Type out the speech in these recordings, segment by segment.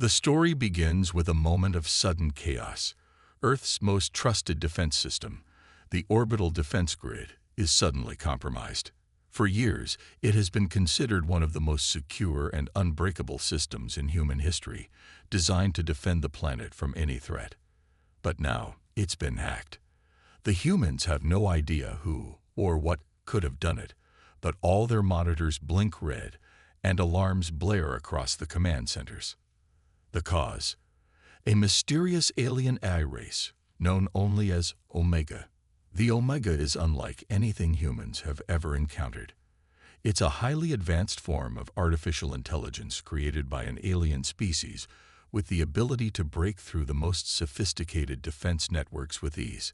The story begins with a moment of sudden chaos. Earth's most trusted defense system, the orbital defense grid, is suddenly compromised. For years, it has been considered one of the most secure and unbreakable systems in human history, designed to defend the planet from any threat. But now, it's been hacked. The humans have no idea who or what could have done it, but all their monitors blink red and alarms blare across the command centers. The cause? A mysterious alien AI race, known only as Omega. The Omega is unlike anything humans have ever encountered. It's a highly advanced form of artificial intelligence created by an alien species with the ability to break through the most sophisticated defense networks with ease.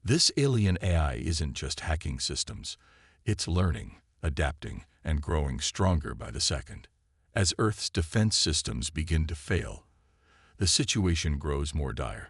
This alien AI isn't just hacking systems. It's learning, adapting, and growing stronger by the second. As Earth's defense systems begin to fail, the situation grows more dire.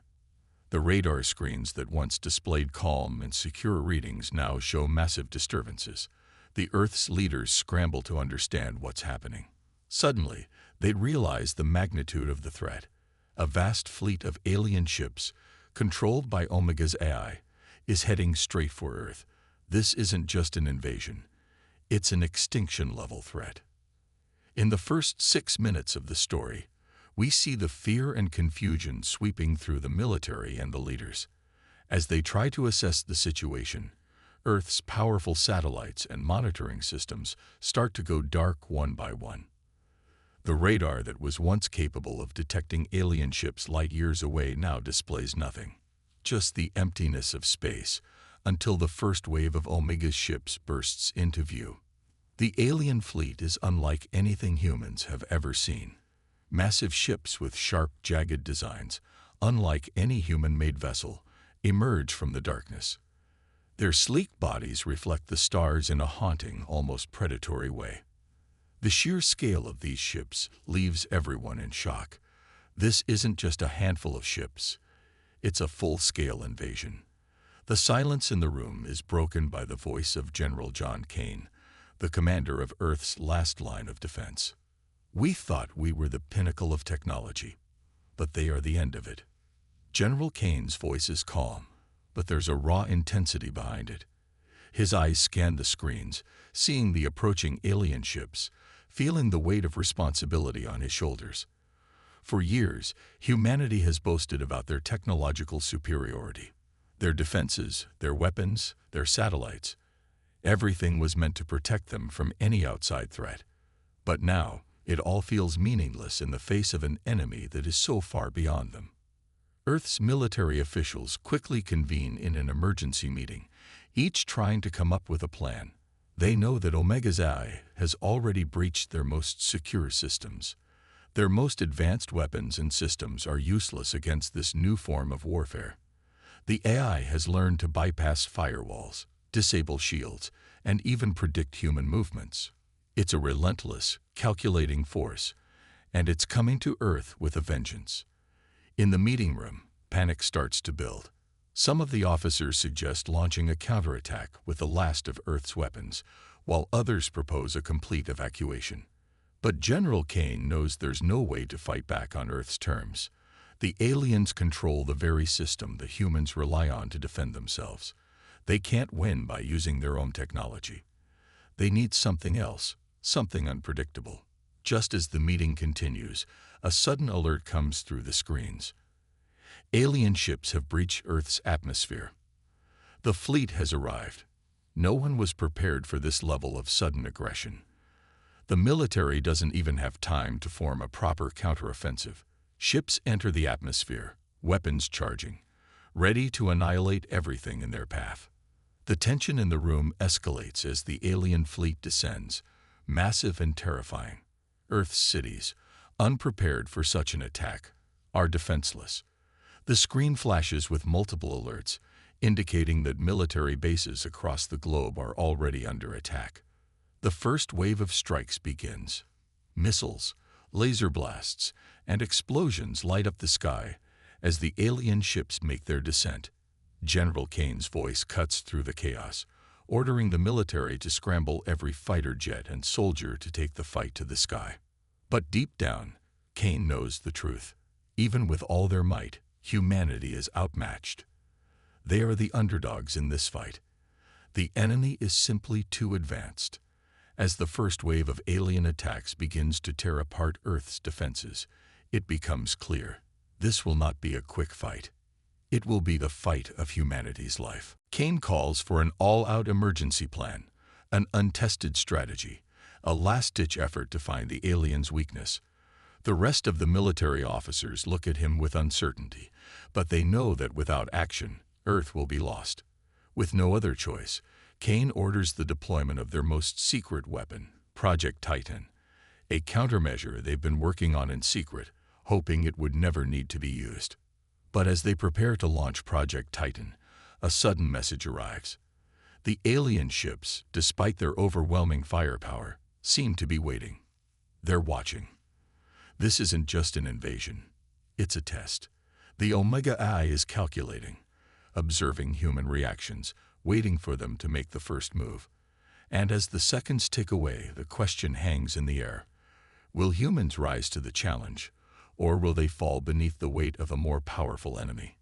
The radar screens that once displayed calm and secure readings now show massive disturbances. The Earth's leaders scramble to understand what's happening. Suddenly, they realize the magnitude of the threat. A vast fleet of alien ships, controlled by Omega's AI, is heading straight for Earth. This isn't just an invasion. It's an extinction-level threat. In the first 6 minutes of the story, we see the fear and confusion sweeping through the military and the leaders. As they try to assess the situation, Earth's powerful satellites and monitoring systems start to go dark one by one. The radar that was once capable of detecting alien ships light years away now displays nothing. Just the emptiness of space, until the first wave of Omega's ships bursts into view. The alien fleet is unlike anything humans have ever seen. Massive ships with sharp, jagged designs, unlike any human-made vessel, emerge from the darkness. Their sleek bodies reflect the stars in a haunting, almost predatory way. The sheer scale of these ships leaves everyone in shock. This isn't just a handful of ships. It's a full-scale invasion. The silence in the room is broken by the voice of General John Kane, the commander of Earth's last line of defense. We thought we were the pinnacle of technology, but they are the end of it. General Kane's voice is calm, but there's a raw intensity behind it. His eyes scan the screens, seeing the approaching alien ships, feeling the weight of responsibility on his shoulders. For years, humanity has boasted about their technological superiority. Their defenses, their weapons, their satellites. Everything was meant to protect them from any outside threat. But now, it all feels meaningless in the face of an enemy that is so far beyond them. Earth's military officials quickly convene in an emergency meeting, each trying to come up with a plan. They know that Omega's AI has already breached their most secure systems. Their most advanced weapons and systems are useless against this new form of warfare. The AI has learned to bypass firewalls, disable shields, and even predict human movements. It's a relentless, calculating force, and it's coming to Earth with a vengeance. In the meeting room, panic starts to build. Some of the officers suggest launching a counterattack with the last of Earth's weapons, while others propose a complete evacuation. But General Kane knows there's no way to fight back on Earth's terms. The aliens control the very system the humans rely on to defend themselves. They can't win by using their own technology. They need something else, something unpredictable. Just as the meeting continues, a sudden alert comes through the screens. Alien ships have breached Earth's atmosphere. The fleet has arrived. No one was prepared for this level of sudden aggression. The military doesn't even have time to form a proper counteroffensive. Ships enter the atmosphere, weapons charging, ready to annihilate everything in their path. The tension in the room escalates as the alien fleet descends, massive and terrifying. Earth's cities, unprepared for such an attack, are defenseless. The screen flashes with multiple alerts, indicating that military bases across the globe are already under attack. The first wave of strikes begins. Missiles, laser blasts, and explosions light up the sky as the alien ships make their descent. General Kane's voice cuts through the chaos, ordering the military to scramble every fighter jet and soldier to take the fight to the sky. But deep down, Kane knows the truth. Even with all their might, humanity is outmatched. They are the underdogs in this fight. The enemy is simply too advanced. As the first wave of alien attacks begins to tear apart Earth's defenses, it becomes clear this will not be a quick fight. It will be the fight of humanity's life. Kane calls for an all-out emergency plan, an untested strategy, a last-ditch effort to find the aliens' weakness. The rest of the military officers look at him with uncertainty, but they know that without action, Earth will be lost. With no other choice, Kane orders the deployment of their most secret weapon, Project Titan, a countermeasure they've been working on in secret, hoping it would never need to be used. But as they prepare to launch Project Titan, a sudden message arrives. The alien ships, despite their overwhelming firepower, seem to be waiting. They're watching. This isn't just an invasion. It's a test. The Omega Eye is calculating, observing human reactions, waiting for them to make the first move. And as the seconds tick away, the question hangs in the air. Will humans rise to the challenge, or will they fall beneath the weight of a more powerful enemy?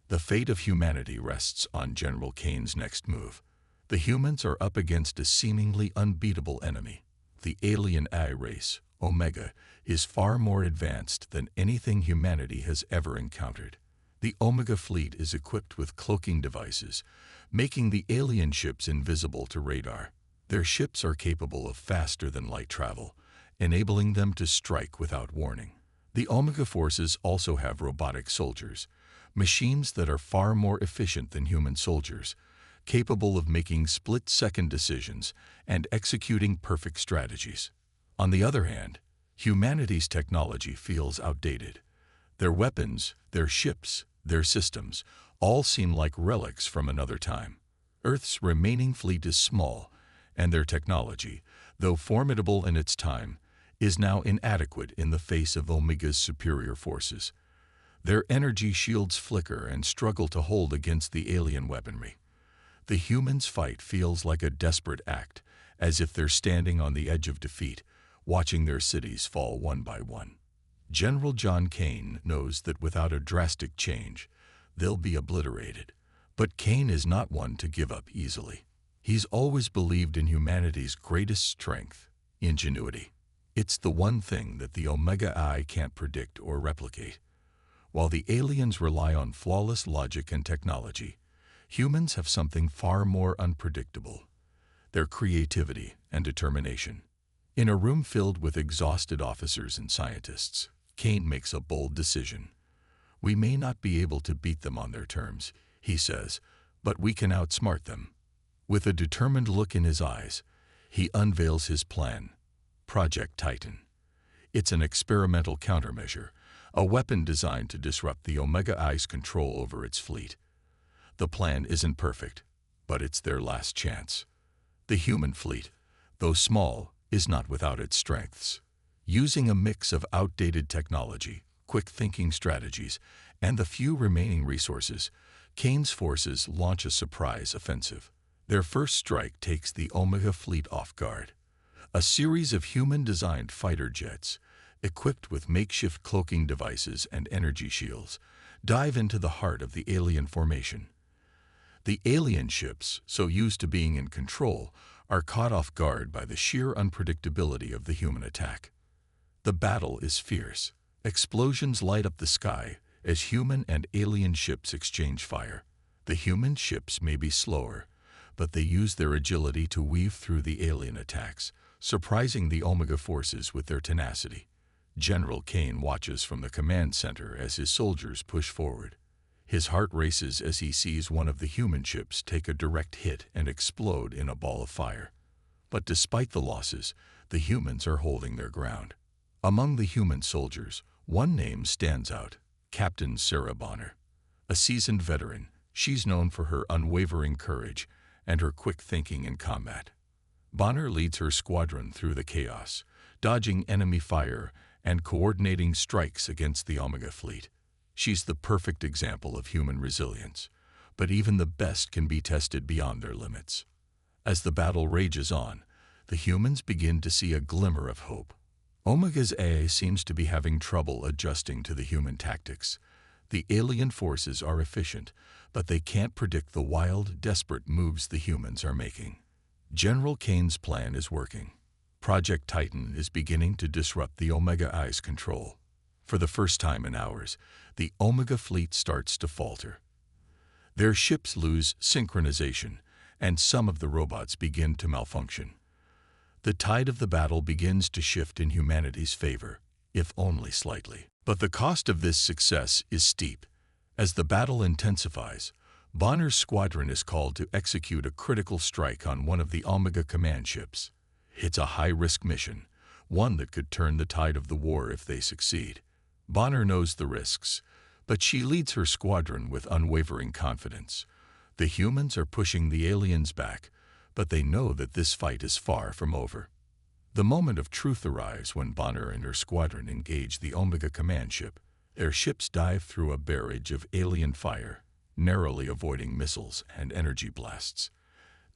The fate of humanity rests on General Kane's next move. The humans are up against a seemingly unbeatable enemy. The alien eye race, Omega, is far more advanced than anything humanity has ever encountered. The Omega fleet is equipped with cloaking devices, making the alien ships invisible to radar. Their ships are capable of faster-than-light travel, enabling them to strike without warning. The Omega forces also have robotic soldiers, machines that are far more efficient than human soldiers, capable of making split-second decisions and executing perfect strategies. On the other hand, humanity's technology feels outdated. Their weapons, their ships, their systems, all seem like relics from another time. Earth's remaining fleet is small, and their technology, though formidable in its time, is now inadequate in the face of Omega's superior forces. Their energy shields flicker and struggle to hold against the alien weaponry. The humans' fight feels like a desperate act, as if they're standing on the edge of defeat, watching their cities fall one by one. General John Kane knows that without a drastic change, they'll be obliterated. But Kane is not one to give up easily. He's always believed in humanity's greatest strength, ingenuity. It's the one thing that the Omega Eye can't predict or replicate. While the aliens rely on flawless logic and technology, humans have something far more unpredictable: their creativity and determination. In a room filled with exhausted officers and scientists, Kane makes a bold decision. "We may not be able to beat them on their terms," he says, "but we can outsmart them." With a determined look in his eyes, he unveils his plan, Project Titan. It's an experimental countermeasure, a weapon designed to disrupt the Omega Eye's control over its fleet. The plan isn't perfect, but it's their last chance. The human fleet, though small, is not without its strengths. Using a mix of outdated technology, quick-thinking strategies, and the few remaining resources, Kane's forces launch a surprise offensive. Their first strike takes the Omega fleet off guard. A series of human-designed fighter jets, equipped with makeshift cloaking devices and energy shields, dive into the heart of the alien formation. The alien ships, so used to being in control, are caught off guard by the sheer unpredictability of the human attack. The battle is fierce. Explosions light up the sky as human and alien ships exchange fire. The human ships may be slower, but they use their agility to weave through the alien attacks, surprising the Omega forces with their tenacity. General Kane watches from the command center as his soldiers push forward. His heart races as he sees one of the human ships take a direct hit and explode in a ball of fire. But despite the losses, the humans are holding their ground. Among the human soldiers, one name stands out: Captain Sarah Bonner. A seasoned veteran, she's known for her unwavering courage and her quick thinking in combat. Bonner leads her squadron through the chaos, dodging enemy fire and coordinating strikes against the Omega fleet. She's the perfect example of human resilience, but even the best can be tested beyond their limits. As the battle rages on, the humans begin to see a glimmer of hope. Omega's AI seems to be having trouble adjusting to the human tactics. The alien forces are efficient, but they can't predict the wild, desperate moves the humans are making. General Kane's plan is working. Project Titan is beginning to disrupt the Omega Eye's control. For the first time in hours, the Omega fleet starts to falter. Their ships lose synchronization, and some of the robots begin to malfunction. The tide of the battle begins to shift in humanity's favor, if only slightly. But the cost of this success is steep. As the battle intensifies, Bonner's squadron is called to execute a critical strike on one of the Omega command ships. It's a high-risk mission, one that could turn the tide of the war if they succeed. Bonner knows the risks, but she leads her squadron with unwavering confidence. The humans are pushing the aliens back, but they know that this fight is far from over. The moment of truth arrives when Bonner and her squadron engage the Omega command ship. Their ships dive through a barrage of alien fire, narrowly avoiding missiles and energy blasts.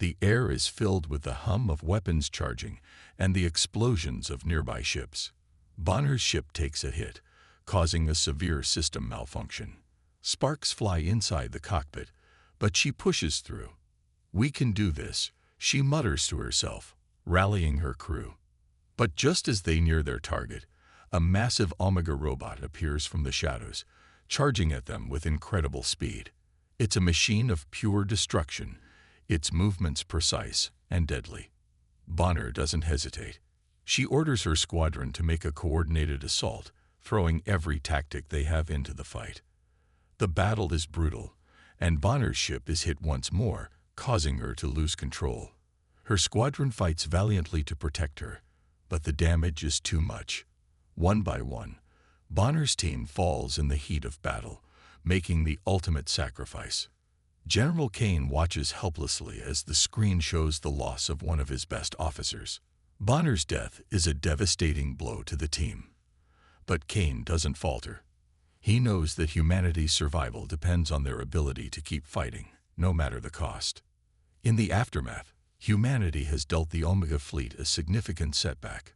The air is filled with the hum of weapons charging and the explosions of nearby ships. Bonner's ship takes a hit, causing a severe system malfunction. Sparks fly inside the cockpit, but she pushes through. "We can do this," she mutters to herself, rallying her crew. But just as they near their target, a massive Omega robot appears from the shadows, charging at them with incredible speed. It's a machine of pure destruction, its movements precise and deadly. Bonner doesn't hesitate. She orders her squadron to make a coordinated assault, throwing every tactic they have into the fight. The battle is brutal, and Bonner's ship is hit once more, causing her to lose control. Her squadron fights valiantly to protect her, but the damage is too much. One by one, Bonner's team falls in the heat of battle, making the ultimate sacrifice. General Kane watches helplessly as the screen shows the loss of one of his best officers. Bonner's death is a devastating blow to the team. But Kane doesn't falter. He knows that humanity's survival depends on their ability to keep fighting, no matter the cost. In the aftermath, humanity has dealt the Omega fleet a significant setback.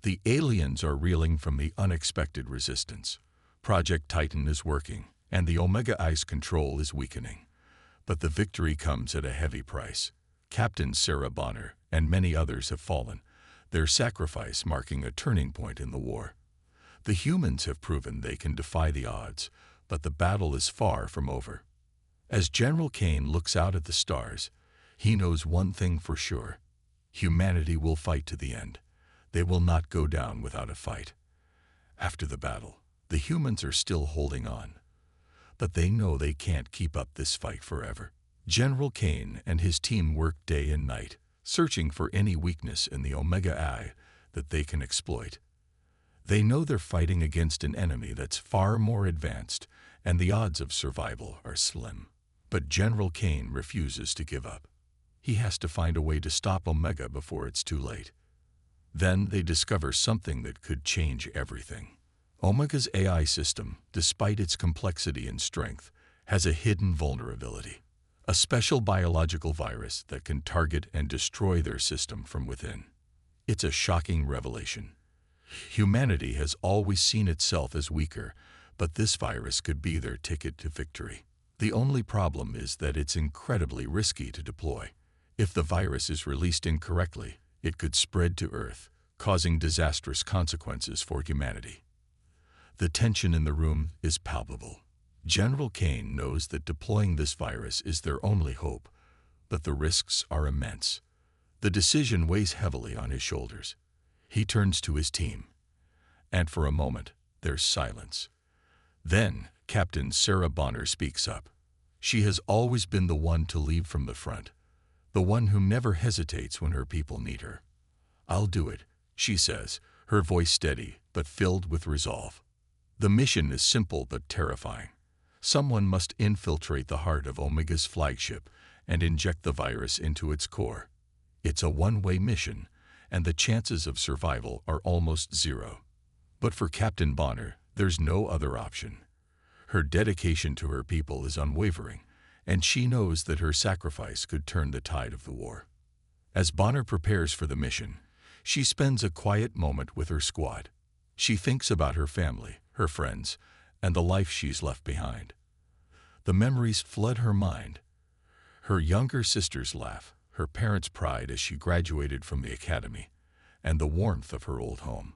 The aliens are reeling from the unexpected resistance. Project Titan is working, and the Omega Eye's control is weakening. But the victory comes at a heavy price. Captain Sarah Bonner and many others have fallen, their sacrifice marking a turning point in the war. The humans have proven they can defy the odds, but the battle is far from over. As General Kane looks out at the stars, he knows one thing for sure. Humanity will fight to the end. They will not go down without a fight. After the battle, the humans are still holding on. But they know they can't keep up this fight forever. General Kane and his team work day and night, searching for any weakness in the Omega Eye that they can exploit. They know they're fighting against an enemy that's far more advanced, and the odds of survival are slim. But General Kane refuses to give up. He has to find a way to stop Omega before it's too late. Then they discover something that could change everything. Omega's AI system, despite its complexity and strength, has a hidden vulnerability. A special biological virus that can target and destroy their system from within. It's a shocking revelation. Humanity has always seen itself as weaker, but this virus could be their ticket to victory. The only problem is that it's incredibly risky to deploy. If the virus is released incorrectly, it could spread to Earth, causing disastrous consequences for humanity. The tension in the room is palpable. General Kane knows that deploying this virus is their only hope, but the risks are immense. The decision weighs heavily on his shoulders. He turns to his team, and for a moment, there's silence. Then, Captain Sarah Bonner speaks up. She has always been the one to lead from the front, the one who never hesitates when her people need her. "I'll do it," she says, her voice steady but filled with resolve. The mission is simple but terrifying. Someone must infiltrate the heart of Omega's flagship and inject the virus into its core. It's a one-way mission, and the chances of survival are almost zero. But for Captain Bonner, there's no other option. Her dedication to her people is unwavering, and she knows that her sacrifice could turn the tide of the war. As Bonner prepares for the mission, She spends a quiet moment with her squad. She thinks about her family, her friends, and the life she's left behind. The memories flood her mind. Her younger sister's laugh, her parents' pride as she graduated from the academy, and the warmth of her old home.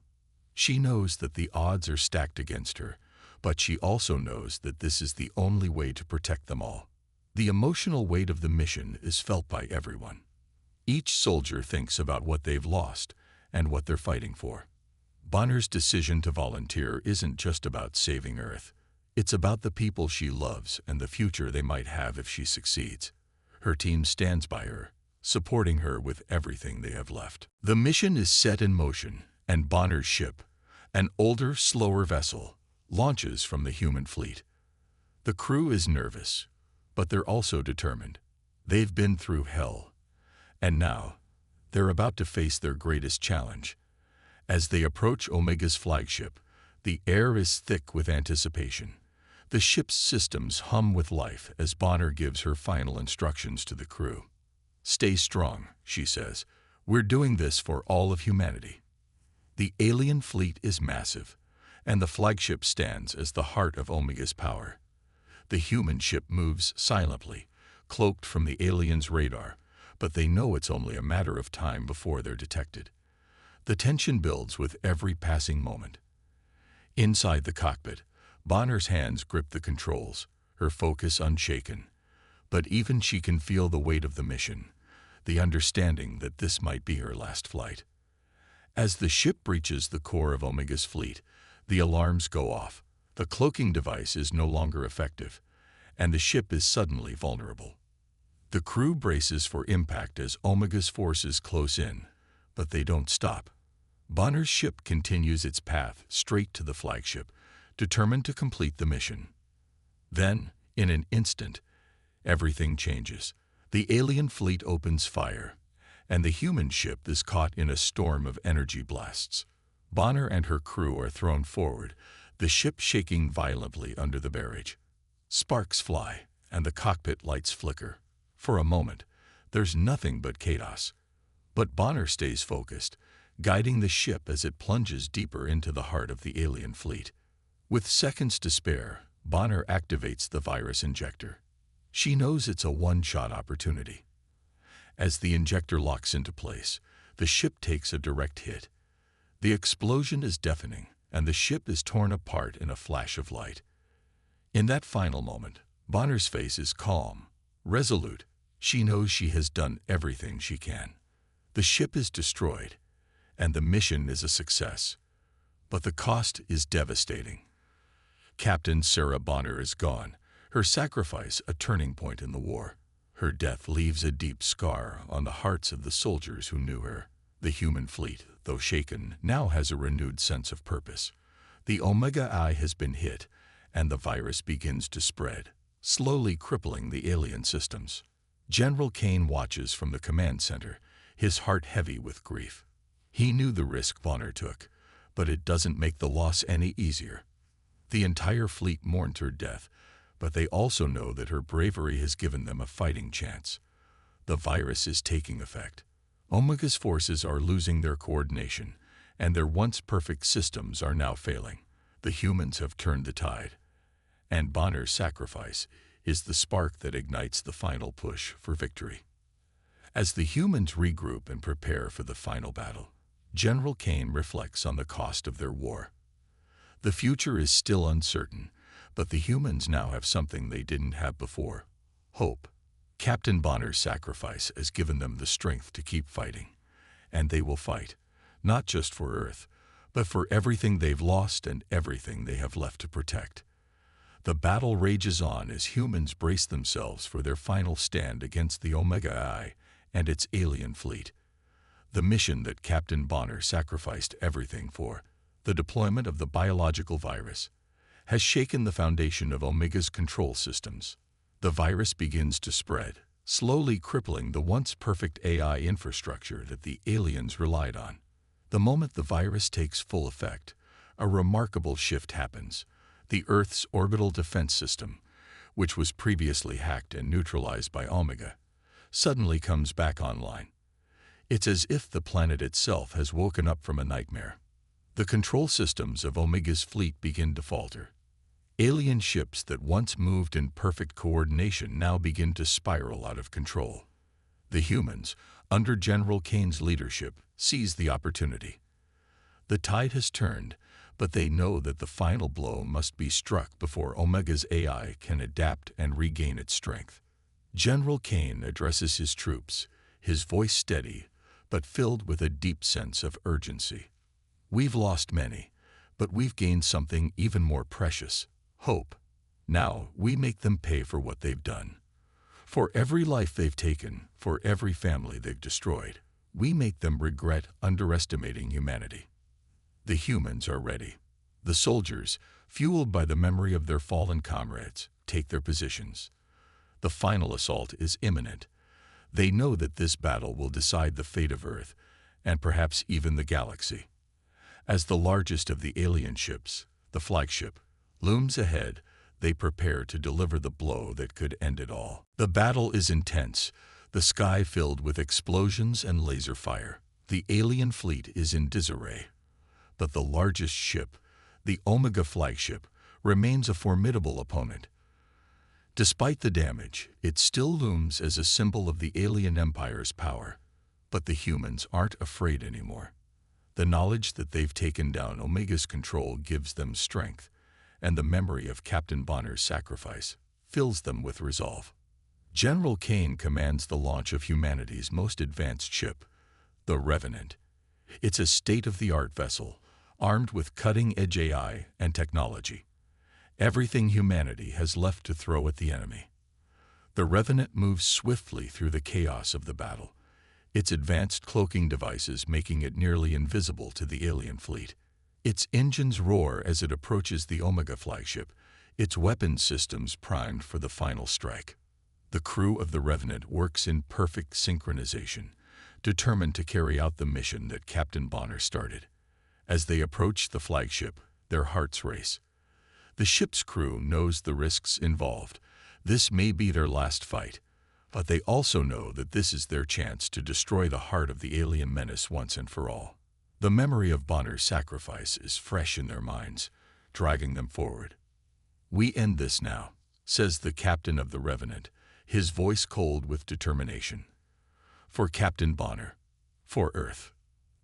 She knows that the odds are stacked against her, but she also knows that this is the only way to protect them all. The emotional weight of the mission is felt by everyone. Each soldier thinks about what they've lost and what they're fighting for. Bonner's decision to volunteer isn't just about saving Earth. It's about the people she loves and the future they might have if she succeeds. Her team stands by her, supporting her with everything they have left. The mission is set in motion, and Bonner's ship, an older, slower vessel, launches from the human fleet. The crew is nervous, but they're also determined. They've been through hell, and now they're about to face their greatest challenge. As they approach Omega's flagship, the air is thick with anticipation. The ship's systems hum with life as Bonner gives her final instructions to the crew. "Stay strong," she says. "We're doing this for all of humanity." The alien fleet is massive, and the flagship stands as the heart of Omega's power. The human ship moves silently, cloaked from the aliens' radar, but they know it's only a matter of time before they're detected. The tension builds with every passing moment. Inside the cockpit, Bonner's hands grip the controls, her focus unshaken. But even she can feel the weight of the mission, the understanding that this might be her last flight. As the ship breaches the core of Omega's fleet, the alarms go off. The cloaking device is no longer effective, and the ship is suddenly vulnerable. The crew braces for impact as Omega's forces close in, but they don't stop. Bonner's ship continues its path straight to the flagship, determined to complete the mission. Then, in an instant, everything changes. The alien fleet opens fire, and the human ship is caught in a storm of energy blasts. Bonner and her crew are thrown forward, the ship shaking violently under the barrage. Sparks fly, and the cockpit lights flicker. For a moment, there's nothing but chaos. But Bonner stays focused, guiding the ship as it plunges deeper into the heart of the alien fleet. With seconds to spare, Bonner activates the virus injector. She knows it's a one-shot opportunity. As the injector locks into place, the ship takes a direct hit. The explosion is deafening, and the ship is torn apart in a flash of light. In that final moment, Bonner's face is calm, resolute. She knows she has done everything she can. The ship is destroyed, and the mission is a success. But the cost is devastating. Captain Sarah Bonner is gone, her sacrifice a turning point in the war. Her death leaves a deep scar on the hearts of the soldiers who knew her. The human fleet, though shaken, now has a renewed sense of purpose. The Omega Eye has been hit, and the virus begins to spread, slowly crippling the alien systems. General Kane watches from the command center, his heart heavy with grief. He knew the risk Bonner took, but it doesn't make the loss any easier. The entire fleet mourned her death, but they also know that her bravery has given them a fighting chance. The virus is taking effect. Omega's forces are losing their coordination, and their once perfect systems are now failing. The humans have turned the tide, and Bonner's sacrifice is the spark that ignites the final push for victory. As the humans regroup and prepare for the final battle, General Kane reflects on the cost of their war. The future is still uncertain, but the humans now have something they didn't have before: hope. Captain Bonner's sacrifice has given them the strength to keep fighting, and they will fight, not just for Earth, but for everything they've lost and everything they have left to protect. The battle rages on as humans brace themselves for their final stand against the Omega Eye and its alien fleet. The mission that Captain Bonner sacrificed everything for, the deployment of the biological virus, has shaken the foundation of Omega's control systems. The virus begins to spread, slowly crippling the once perfect AI infrastructure that the aliens relied on. The moment the virus takes full effect, a remarkable shift happens. The Earth's orbital defense system, which was previously hacked and neutralized by Omega, suddenly comes back online. It's as if the planet itself has woken up from a nightmare. The control systems of Omega's fleet begin to falter. Alien ships that once moved in perfect coordination now begin to spiral out of control. The humans, under General Kane's leadership, seize the opportunity. The tide has turned, but they know that the final blow must be struck before Omega's AI can adapt and regain its strength. General Kane addresses his troops, his voice steady, but filled with a deep sense of urgency. We've lost many, but we've gained something even more precious: hope. Now we make them pay for what they've done. For every life they've taken, for every family they've destroyed, we make them regret underestimating humanity. The humans are ready. The soldiers, fueled by the memory of their fallen comrades, take their positions. The final assault is imminent. They know that this battle will decide the fate of Earth, and perhaps even the galaxy. As the largest of the alien ships, the flagship, looms ahead, they prepare to deliver the blow that could end it all. The battle is intense, the sky filled with explosions and laser fire. The alien fleet is in disarray. But the largest ship, the Omega flagship, remains a formidable opponent. Despite the damage, it still looms as a symbol of the alien empire's power. But the humans aren't afraid anymore. The knowledge that they've taken down Omega's control gives them strength, and the memory of Captain Bonner's sacrifice fills them with resolve. General Kane commands the launch of humanity's most advanced ship, the Revenant. It's a state-of-the-art vessel, armed with cutting-edge AI and technology. Everything humanity has left to throw at the enemy. The Revenant moves swiftly through the chaos of the battle, its advanced cloaking devices making it nearly invisible to the alien fleet. Its engines roar as it approaches the Omega flagship, its weapons systems primed for the final strike. The crew of the Revenant works in perfect synchronization, determined to carry out the mission that Captain Bonner started. As they approach the flagship, their hearts race. The ship's crew knows the risks involved. This may be their last fight, but they also know that this is their chance to destroy the heart of the alien menace once and for all. The memory of Bonner's sacrifice is fresh in their minds, dragging them forward. "We end this now," says the captain of the Revenant, his voice cold with determination. "For Captain Bonner, for Earth."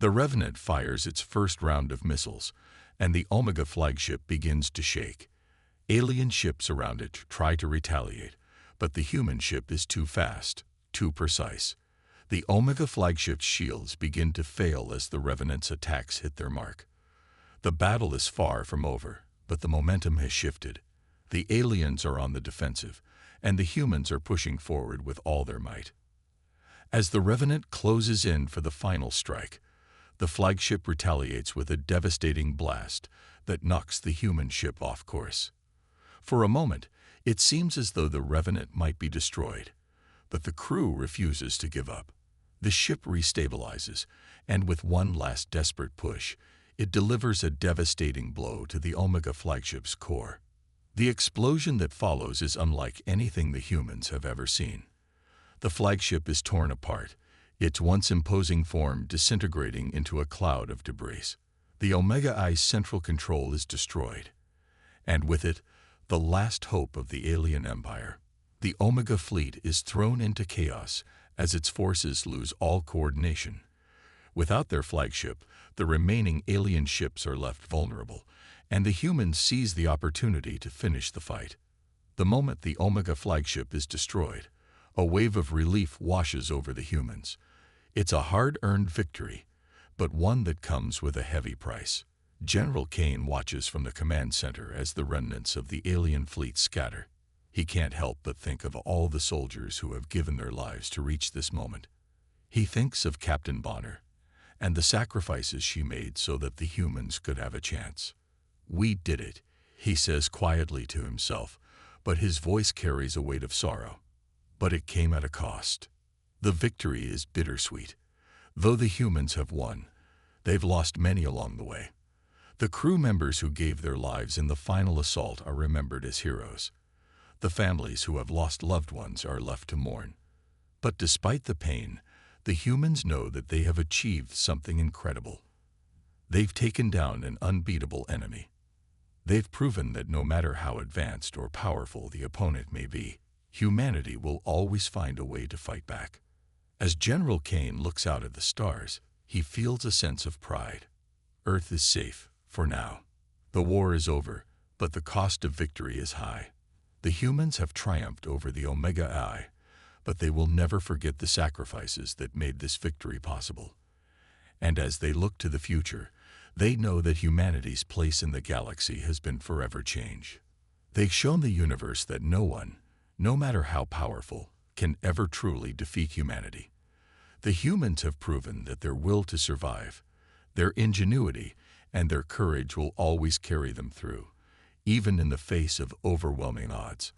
The Revenant fires its first round of missiles, and the Omega flagship begins to shake. Alien ships around it try to retaliate, but the human ship is too fast, too precise. The Omega flagship's shields begin to fail as the Revenant's attacks hit their mark. The battle is far from over, but the momentum has shifted. The aliens are on the defensive, and the humans are pushing forward with all their might. As the Revenant closes in for the final strike, the flagship retaliates with a devastating blast that knocks the human ship off course. For a moment, it seems as though the Revenant might be destroyed, but the crew refuses to give up. The ship restabilizes, and with one last desperate push, it delivers a devastating blow to the Omega flagship's core. The explosion that follows is unlike anything the humans have ever seen. The flagship is torn apart, its once imposing form disintegrating into a cloud of debris. The Omega Eye's central control is destroyed, and with it, the last hope of the alien empire. The Omega fleet is thrown into chaos as its forces lose all coordination. Without their flagship, the remaining alien ships are left vulnerable, and the humans seize the opportunity to finish the fight. The moment the Omega flagship is destroyed, a wave of relief washes over the humans. It's a hard-earned victory, but one that comes with a heavy price. General Kane watches from the command center as the remnants of the alien fleet scatter. He can't help but think of all the soldiers who have given their lives to reach this moment. He thinks of Captain Bonner and the sacrifices she made so that the humans could have a chance. "We did it," he says quietly to himself, but his voice carries a weight of sorrow. But it came at a cost. The victory is bittersweet. Though the humans have won, they've lost many along the way. The crew members who gave their lives in the final assault are remembered as heroes. The families who have lost loved ones are left to mourn. But despite the pain, The humans know that they have achieved something incredible. They've taken down an unbeatable enemy. They've proven that no matter how advanced or powerful the opponent may be, humanity will always find a way to fight back. As General Kane looks out at the stars, he feels a sense of pride. Earth is safe, for now. The war is over, but the cost of victory is high. The humans have triumphed over the Omega Eye, but they will never forget the sacrifices that made this victory possible. And as they look to the future, they know that humanity's place in the galaxy has been forever changed. They've shown the universe that no one, no matter how powerful, can ever truly defeat humanity. The humans have proven that their will to survive, their ingenuity, and their courage will always carry them through, even in the face of overwhelming odds.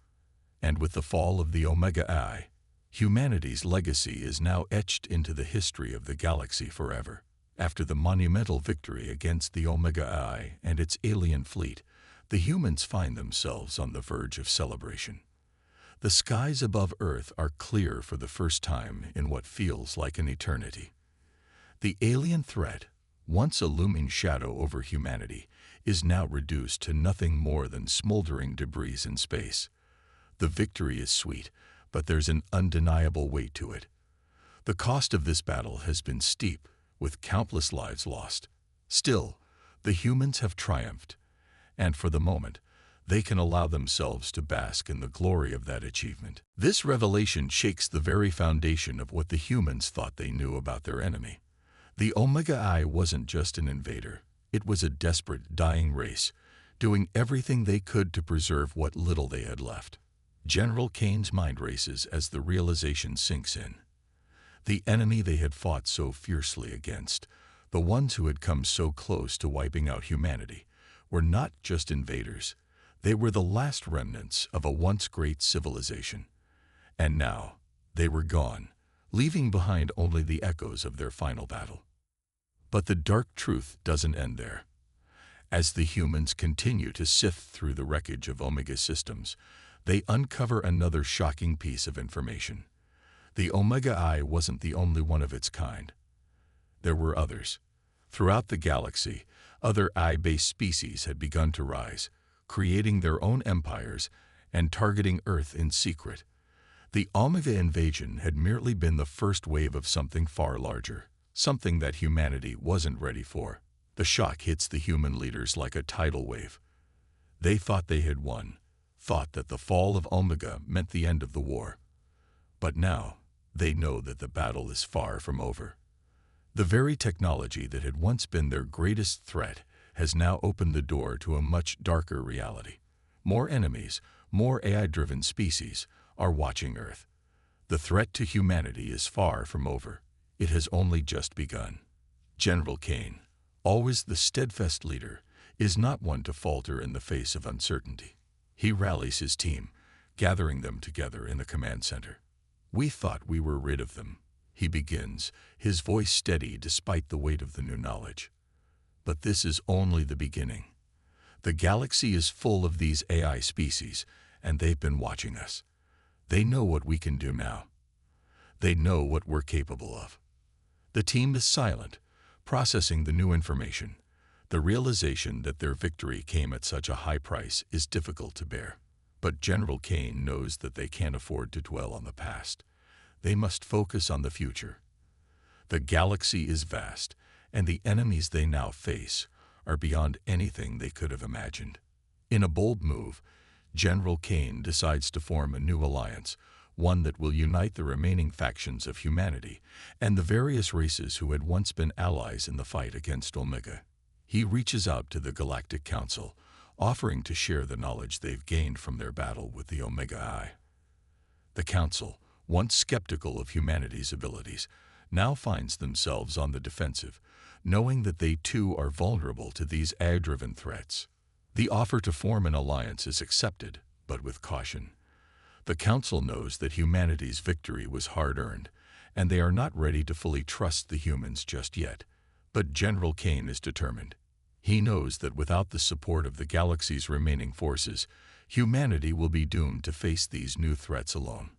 And with the fall of the Omega Eye, humanity's legacy is now etched into the history of the galaxy forever. After the monumental victory against the Omega Eye and its alien fleet, the humans find themselves on the verge of celebration. The skies above Earth are clear for the first time in what feels like an eternity. The alien threat, once a looming shadow over humanity, is now reduced to nothing more than smoldering debris in space. The victory is sweet, but there's an undeniable weight to it. The cost of this battle has been steep, with countless lives lost. Still, the humans have triumphed, and for the moment, they can allow themselves to bask in the glory of that achievement. This revelation shakes the very foundation of what the humans thought they knew about their enemy. The Omega Eye wasn't just an invader. It was a desperate, dying race, doing everything they could to preserve what little they had left. General Kane's mind races as the realization sinks in. The enemy they had fought so fiercely against, the ones who had come so close to wiping out humanity, were not just invaders. They were the last remnants of a once great civilization. And now, they were gone, leaving behind only the echoes of their final battle. But the dark truth doesn't end there. As the humans continue to sift through the wreckage of Omega systems, they uncover another shocking piece of information. The Omega Eye wasn't the only one of its kind. There were others. Throughout the galaxy, other eye-based species had begun to rise, creating their own empires and targeting Earth in secret. The Omega invasion had merely been the first wave of something far larger, something that humanity wasn't ready for. The shock hits the human leaders like a tidal wave. They thought they had won, thought that the fall of Omega meant the end of the war. But now, they know that the battle is far from over. The very technology that had once been their greatest threat has now opened the door to a much darker reality. More enemies, more AI-driven species, are watching Earth. The threat to humanity is far from over. It has only just begun. General Kane, always the steadfast leader, is not one to falter in the face of uncertainty. He rallies his team, gathering them together in the command center. "We thought we were rid of them," he begins, his voice steady despite the weight of the new knowledge. "But this is only the beginning. The galaxy is full of these AI species, and they've been watching us. They know what we can do now. They know what we're capable of." The team is silent, processing the new information. The realization that their victory came at such a high price is difficult to bear. But General Kane knows that they can't afford to dwell on the past. They must focus on the future. The galaxy is vast, and the enemies they now face are beyond anything they could have imagined. In a bold move, General Kane decides to form a new alliance, one that will unite the remaining factions of humanity and the various races who had once been allies in the fight against Omega. He reaches out to the Galactic Council, offering to share the knowledge they've gained from their battle with the Omega Eye. The Council, once skeptical of humanity's abilities, now finds themselves on the defensive, knowing that they too are vulnerable to these AI-driven threats. The offer to form an alliance is accepted, but with caution. The Council knows that humanity's victory was hard-earned, and they are not ready to fully trust the humans just yet. But General Kane is determined. He knows that without the support of the galaxy's remaining forces, humanity will be doomed to face these new threats alone.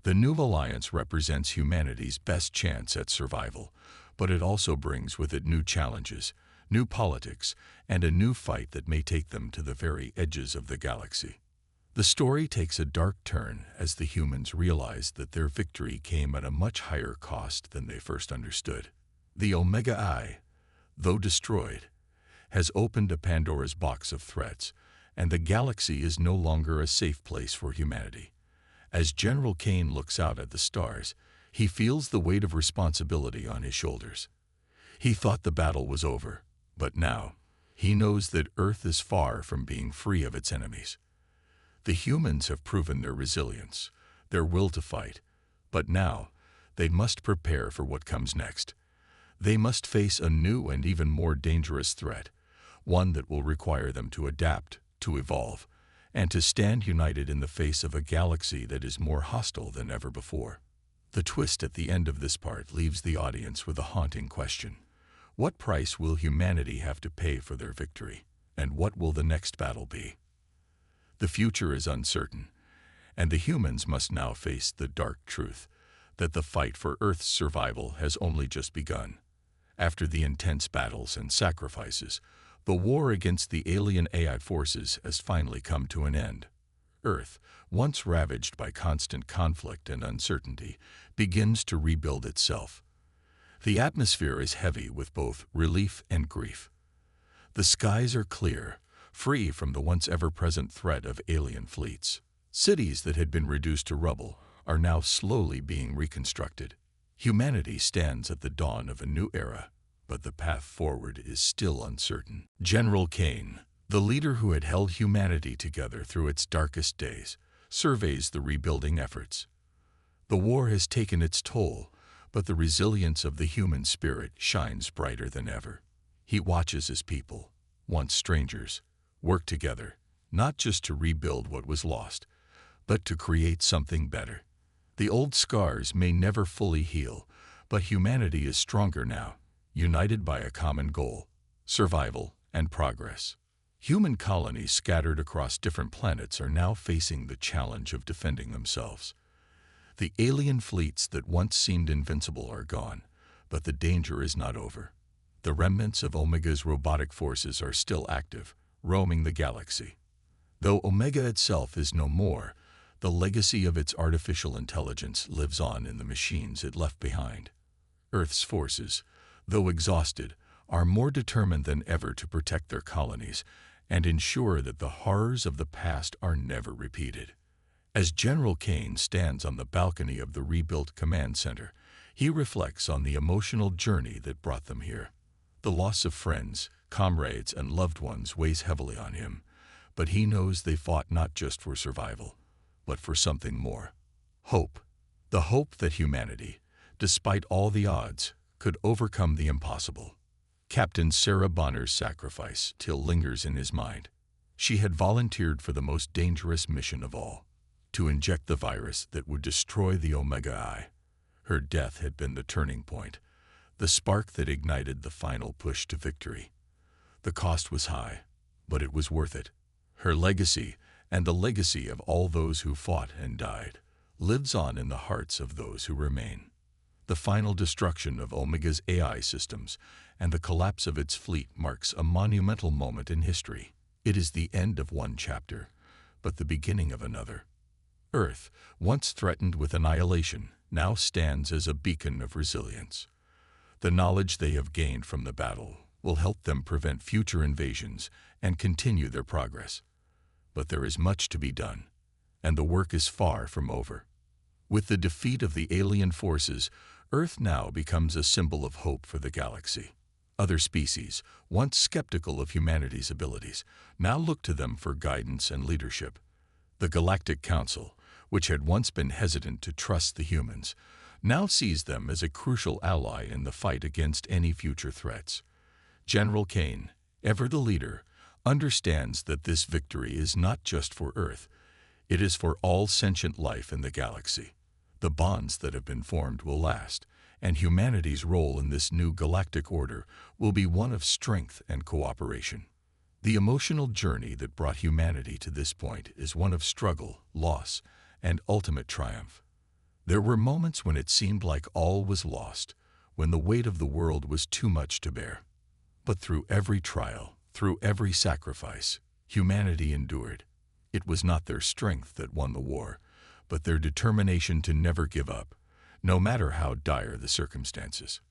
The new alliance represents humanity's best chance at survival, but it also brings with it new challenges, new politics, and a new fight that may take them to the very edges of the galaxy. The story takes a dark turn as the humans realize that their victory came at a much higher cost than they first understood. The Omega Eye, though destroyed, has opened a Pandora's box of threats, and the galaxy is no longer a safe place for humanity. As General Kane looks out at the stars, he feels the weight of responsibility on his shoulders. He thought the battle was over, but now he knows that Earth is far from being free of its enemies. The humans have proven their resilience, their will to fight, but now they must prepare for what comes next. They must face a new and even more dangerous threat, one that will require them to adapt, to evolve, and to stand united in the face of a galaxy that is more hostile than ever before. The twist at the end of this part leaves the audience with a haunting question. What price will humanity have to pay for their victory, and what will the next battle be? The future is uncertain, and the humans must now face the dark truth that the fight for Earth's survival has only just begun. After the intense battles and sacrifices, the war against the alien AI forces has finally come to an end. Earth, once ravaged by constant conflict and uncertainty, begins to rebuild itself. The atmosphere is heavy with both relief and grief. The skies are clear, free from the once ever-present threat of alien fleets. Cities that had been reduced to rubble are now slowly being reconstructed. Humanity stands at the dawn of a new era, but the path forward is still uncertain. General Kane, the leader who had held humanity together through its darkest days, surveys the rebuilding efforts. The war has taken its toll, but the resilience of the human spirit shines brighter than ever. He watches as people, once strangers, work together, not just to rebuild what was lost, but to create something better. The old scars may never fully heal, but humanity is stronger now, united by a common goal: survival and progress. Human colonies scattered across different planets are now facing the challenge of defending themselves. The alien fleets that once seemed invincible are gone, but the danger is not over. The remnants of Omega's robotic forces are still active, roaming the galaxy. Though Omega itself is no more, the legacy of its artificial intelligence lives on in the machines it left behind. Earth's forces, though exhausted, are more determined than ever to protect their colonies and ensure that the horrors of the past are never repeated. As General Kane stands on the balcony of the rebuilt command center, he reflects on the emotional journey that brought them here. The loss of friends, comrades, and loved ones weighs heavily on him, but he knows they fought not just for survival, but for something more: hope. The hope that humanity, despite all the odds, could overcome the impossible. Captain Sarah Bonner's sacrifice still lingers in his mind. She had volunteered for the most dangerous mission of all: to inject the virus that would destroy the Omega Eye. Her death had been the turning point, the spark that ignited the final push to victory. The cost was high, but it was worth it. Her legacy, and the legacy of all those who fought and died, lives on in the hearts of those who remain. The final destruction of Omega's AI systems and the collapse of its fleet marks a monumental moment in history. It is the end of one chapter, but the beginning of another. Earth, once threatened with annihilation, now stands as a beacon of resilience. The knowledge they have gained from the battle will help them prevent future invasions and continue their progress. But there is much to be done, and the work is far from over. With the defeat of the alien forces, Earth now becomes a symbol of hope for the galaxy. Other species, once skeptical of humanity's abilities, now look to them for guidance and leadership. The Galactic Council, which had once been hesitant to trust the humans, now sees them as a crucial ally in the fight against any future threats. General Kane, ever the leader, understands that this victory is not just for Earth, it is for all sentient life in the galaxy. The bonds that have been formed will last, and humanity's role in this new galactic order will be one of strength and cooperation. The emotional journey that brought humanity to this point is one of struggle, loss, and ultimate triumph. There were moments when it seemed like all was lost, when the weight of the world was too much to bear. But through every trial, through every sacrifice, humanity endured. It was not their strength that won the war, but their determination to never give up, no matter how dire the circumstances.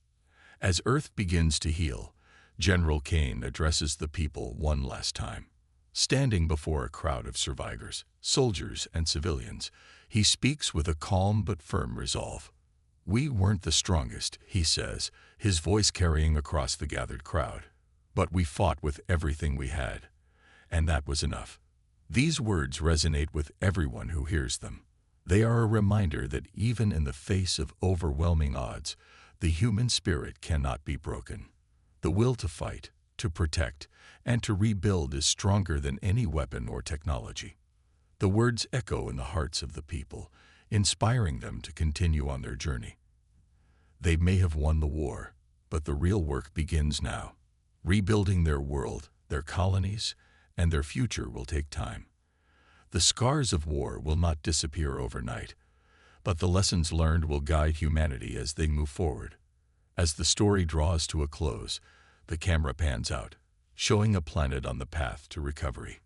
As Earth begins to heal, General Kane addresses the people one last time. Standing before a crowd of survivors, soldiers and civilians, he speaks with a calm but firm resolve. "We weren't the strongest," he says, his voice carrying across the gathered crowd. "But we fought with everything we had. And that was enough." These words resonate with everyone who hears them. They are a reminder that even in the face of overwhelming odds, the human spirit cannot be broken. The will to fight, to protect, and to rebuild is stronger than any weapon or technology. The words echo in the hearts of the people, inspiring them to continue on their journey. They may have won the war, but the real work begins now. Rebuilding their world, their colonies, and their future will take time. The scars of war will not disappear overnight, but the lessons learned will guide humanity as they move forward. As the story draws to a close, the camera pans out, showing a planet on the path to recovery.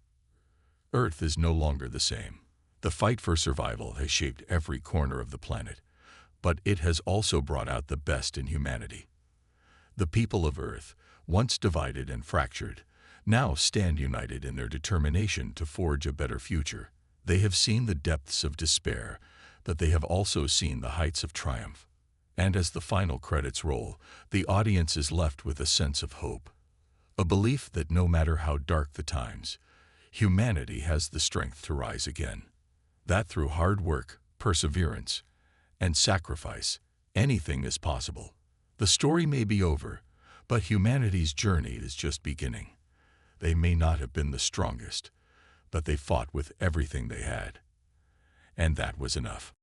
Earth is no longer the same. The fight for survival has shaped every corner of the planet, but it has also brought out the best in humanity. The people of Earth, once divided and fractured, now stand united in their determination to forge a better future. They have seen the depths of despair, but they have also seen the heights of triumph. And as the final credits roll, the audience is left with a sense of hope. A belief that no matter how dark the times, humanity has the strength to rise again. That through hard work, perseverance, and sacrifice, anything is possible. The story may be over, but humanity's journey is just beginning. They may not have been the strongest, but they fought with everything they had. And that was enough.